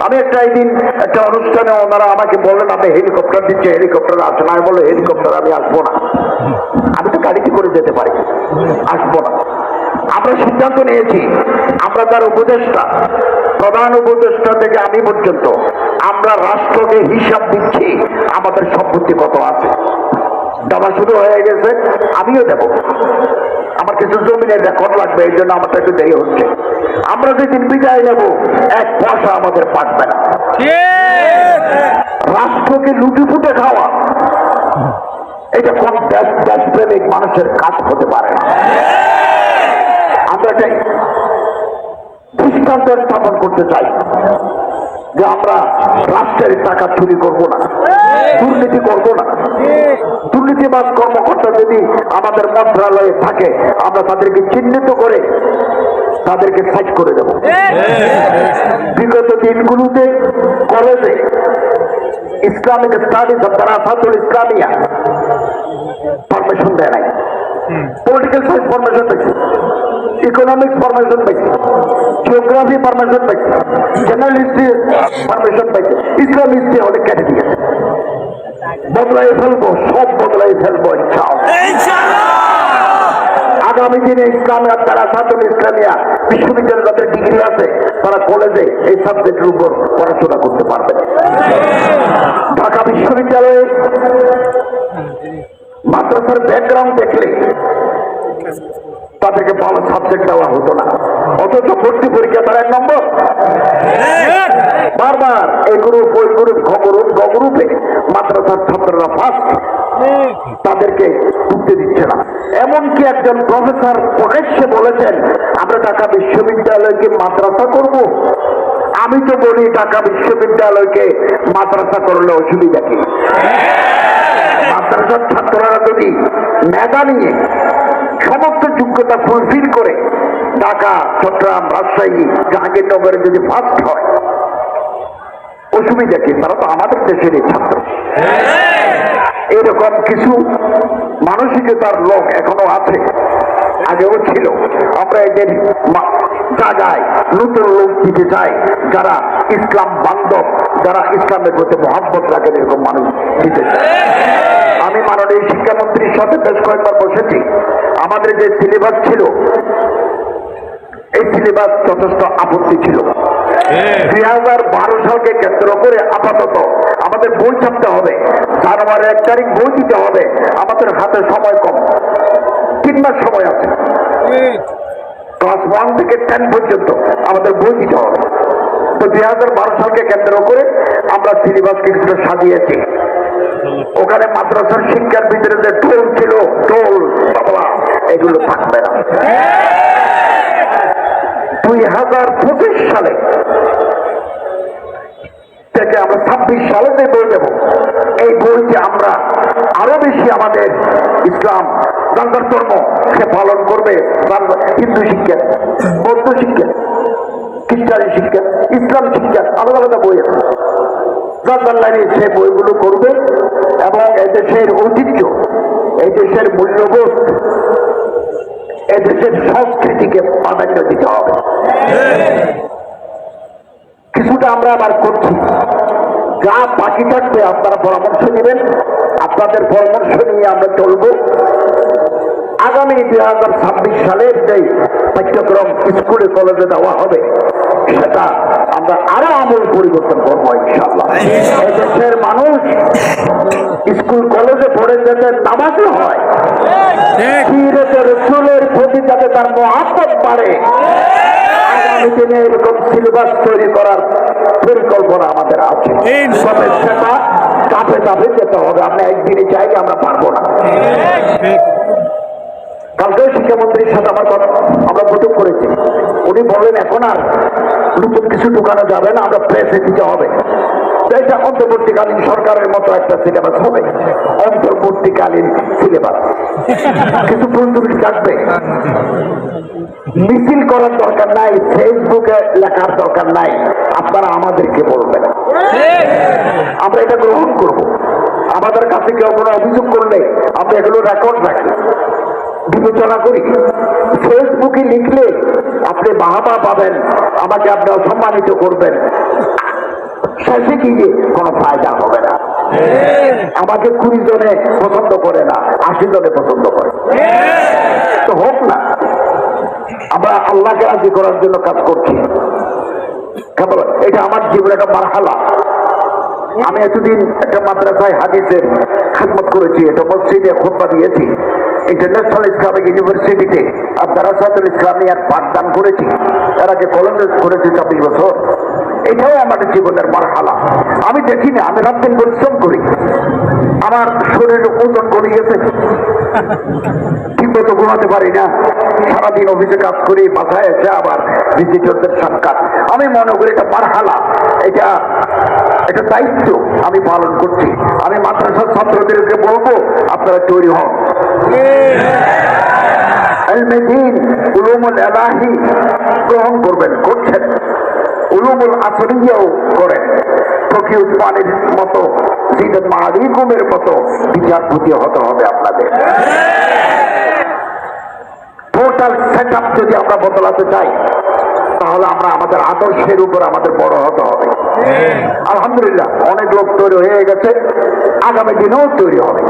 আমি একদিন একটা অনুষ্ঠানে ওনারা আমাকে বললেন আপনি হেলিকপ্টার দিচ্ছে, হেলিকপ্টার আসে না। আমি বললো হেলিকপ্টার আমি আসবো না, আমি তো গাড়িতে করে যেতে পারি, আসবো না। আমরা সিদ্ধান্ত নিয়েছি, আমরা তার উপদেষ্টা, প্রধান উপদেষ্টা থেকে আমি পর্যন্ত আমরা রাষ্ট্রকে হিসাব দিচ্ছি আমাদের সম্পত্তি কত আছে। দেওয়া শুরু হয়ে গেছে, আমিও দেব। আমার কিছু জমিনের রেকর্ড লাগবে, এই জন্য আমারটা একটু দেরি হচ্ছে। আমরা যেদিন বিদায় নেব এক পয়সা আমাদের পাঠবে না। রাষ্ট্রকে লুটে ফুটে খাওয়া এটা কোন দেশপ্রেমিক মানুষের কাজ হতে পারে না। আমরা এটাই দৃষ্টান্ত স্থাপন করতে চাই যে আমরা রাষ্ট্রের টাকা চুরি করব না, দুর্নীতি করব না। দুর্নীতিবাজ কর্মকর্তা যদি আমাদের মন্ত্রণালয়ে থাকে আমরা তাদেরকে চিহ্নিত করে তাদেরকে সাইড করে দেব। বিগত দিনগুলোতে কলেজে Islamic studies of Darasatul Islamia permission দেয় নাই, পলিটিক্যাল সায়েন্স পারমিশন পেয়েছে, ইকোনমিক্স পারমিশন পেয়েছে, জিওগ্রাফি পারমিশন পেয়েছে, জেনারেল হিস্ট্রি পারমিশন পেয়েছে, ইসলাম হিস্ট্রি অনেক কেটে দিয়েছে। বদলাই ফেলবো, সব বদলাই ফেলবো ইনশাআল্লাহ। আগামী দিনে ইসলামিয়া দারাসাতুল ইসলামিয়া বিশ্ববিদ্যালয়ে যাদের ডিগ্রি আছে তারা কলেজে এই সাবজেক্টের উপর পড়াশোনা করতে পারবে। ঢাকা বিশ্ববিদ্যালয়ে মাদ্রাসার ব্যাকগ্রাউন্ড দেখলে তাদেরকে ভালো সাবজেক্ট দেওয়া হতো না, অথচ ভর্তি পরীক্ষা তার 1 নম্বর। বারবার এই গ্রুপ ওই গ্রুপ গ্রুপে মাদ্রাসার ছাত্ররা ফার্স্ট, তাদেরকে ঢুকতে দিচ্ছে না। এমনকি একজন প্রফেসর প্রকাশ্যে বলেছেন আমরা ঢাকা বিশ্ববিদ্যালয়কে মাদ্রাসা করব। আমি তো বলি ঢাকা বিশ্ববিদ্যালয়কে মাদ্রাসা করলে অসুবিধা কি? মাদ্রাসার ছাত্ররা যদি মেধা নিয়ে সমস্ত যোগ্যতা ফুলফিল করে ঢাকা, চট্টগ্রাম, রাজশাহী, জাহাঙ্গীরনগরে যদি ফার্স্ট হয় অসুবিধা কি? তারা তো আমাদের দেশেরই ছাত্র। এরকম কিছু মানসিকতার লোক এখনো আছে, আগেও ছিল। আমরা এদের জায়গায় নতুন লোক দিতে চাই যারা ইসলাম বান্ধব, যারা ইসলামের প্রতি মহব্বত রাখেন, এরকম মানুষ দিতে চাই। আমি মাননীয় শিক্ষামন্ত্রীর সাথে বেশ কয়েকবার বসেছি। আমাদের যে সিলেবাস ছিল এই সিলেবাস যথেষ্ট আপত্তি ছিল। 2012 সালকে কেন্দ্র করে আপাতত আমাদের বই ছাপতে হবে, জানুয়ারি 1 তারিখ বই দিতে হবে। আমাদের হাতে সময় কম, 3 মাস সময় আছে। ক্লাস 1 থেকে 10 পর্যন্ত আমাদের বই দিতে হবে। তো 2012 সালকে কেন্দ্র করে আমরা সিলেবাসকে কিছুটা সাজিয়েছি। ওখানে মাদ্রাসার শিক্ষার ভিতরে যে ঢোল ছিল, ঢোল তবলা এগুলো থাকবে না। 2025 সালে থেকে আমরা 26 সালে যে বই দেব, এই বইতে আমরা আরো বেশি আমাদের ইসলাম যার ধর্ম সে পালন করবে, হিন্দু শিক্ষা, বৌদ্ধ শিক্ষা, খ্রিস্টানি শিক্ষা, ইসলাম শিক্ষা, আলাদা আলাদা বই আছে। যার লাইনে সে বইগুলো করবে এবং এদেশের ঐতিহ্য, এই দেশের মূল্যবোধ, এদেশের সংস্কৃতিকে প্রাধান্য দিতে হবে। কিছুটা আমরা আবার করছি, যা বাকি থাকবে আপনারা পরামর্শ নেবেন, আপনাদের পরামর্শ নিয়ে আমরা চলবো। আগামী 2026 সালের যে পাঠ্যক্রম স্কুলে কলেজে দেওয়া হবে সেটা আমরা আরো আমূল পরিবর্তন করবো ইনশাআল্লাহ। এই দেশের মানুষ স্কুল কলেজে পড়ে যেতে নামাজও হয়, সিরাতে রাসূলের প্রতি যাতে তার মহব্বত বাড়ে, আগামী দিনে এরকম সিলেবাস তৈরি করার পরিকল্পনা আমাদের আছে। তবে সেটা ধাপে ধাপে যেতে হবে, আমরা একদিনে চাইলে আমরা পারবো না। কালকে শিক্ষামন্ত্রীর সাথে আমরা বৈঠক করেছি, উনি বললেন এখন আর নতুন কিছু ঢুকানো যাবে না, আমরা প্রেসে দিতে হবে। এটা অন্তর্বর্তীকালীন সরকারের মতো একটা সিলেবাস হবে, অন্তর্বর্তীকালীন সিলেবাস। কিছু প্রস্তুতি থাকবে, মিছিল করার দরকার নাই, ফেসবুকে লেখার দরকার নাই, আপনারা আমাদেরকে বলবেন, আমরা এটা গ্রহণ করব। আমাদের কাছে কেউ কোনো অভিযোগ করলে আমরা এগুলো রেকর্ড রাখি, বিবেচনা করি। ফেসবুকে লিখলে আপনি বাহাবা পাবেন, আমাকে আপনি অসম্মানিত করবেন, শেষে গিয়ে কোনো ফায়দা হবে না। আমাকে 20 জনে পছন্দ করে না, 80 জনে পছন্দ করে, তো হোক না। আমরা আল্লাহকে রাজি করার জন্য কাজ করছি। কেবল এটা আমার জীবনে একটা মারহালা। আমি এতদিন একটা মাদ্রাসায় হাদিসের খেদমত করেছি, একটা মসজিদে খুতবা দিয়েছি, ইন্টারন্যাশনাল ইসলামিক ইউনিভার্সিটিতে আর দারাসাতুল ইসলামিয়ার পাঠদান করেছি, এর আগে কলেজে করেছি 24 বছর। এটাও আমাদের জীবনের মারহালা। আমি দেখি না, আমি রাত দিন পরিশ্রম করি, আমার শরীর ওজন কমে গেছে, ঠিক মতো ঘুমাতে পারি না, সারাদিন অফিসে কাজ করি, বাসায় এসে আবার ভিজিটরদের সাক্ষাৎ। আমি মনে করি এটা মারহালা, এটা একটা দায়িত্ব আমি পালন করছি। আমি মাদ্রাসার ছাত্রদেরকে বলবো, আপনারা তৈরি হন, ইলমে দ্বীন, উলুমুল ইলাহি গ্রহণ করবেন, করছেন, উলুমুল আসরিয়াও করেন, তকি উসমানের মতো, জিদাত মাআরিকুমের মতো বিচারপতি হতে হবে আপনাদের। টোটাল সেট আপ যদি আমরা বদলাতে চাই, তাহলে আমরা আমাদের আদর্শের উপর আমাদের বড় হতে হবে। আলহামদুলিল্লাহ অনেক লোক তৈরি হয়ে গেছে, আগামী দিনেও তৈরি হবে।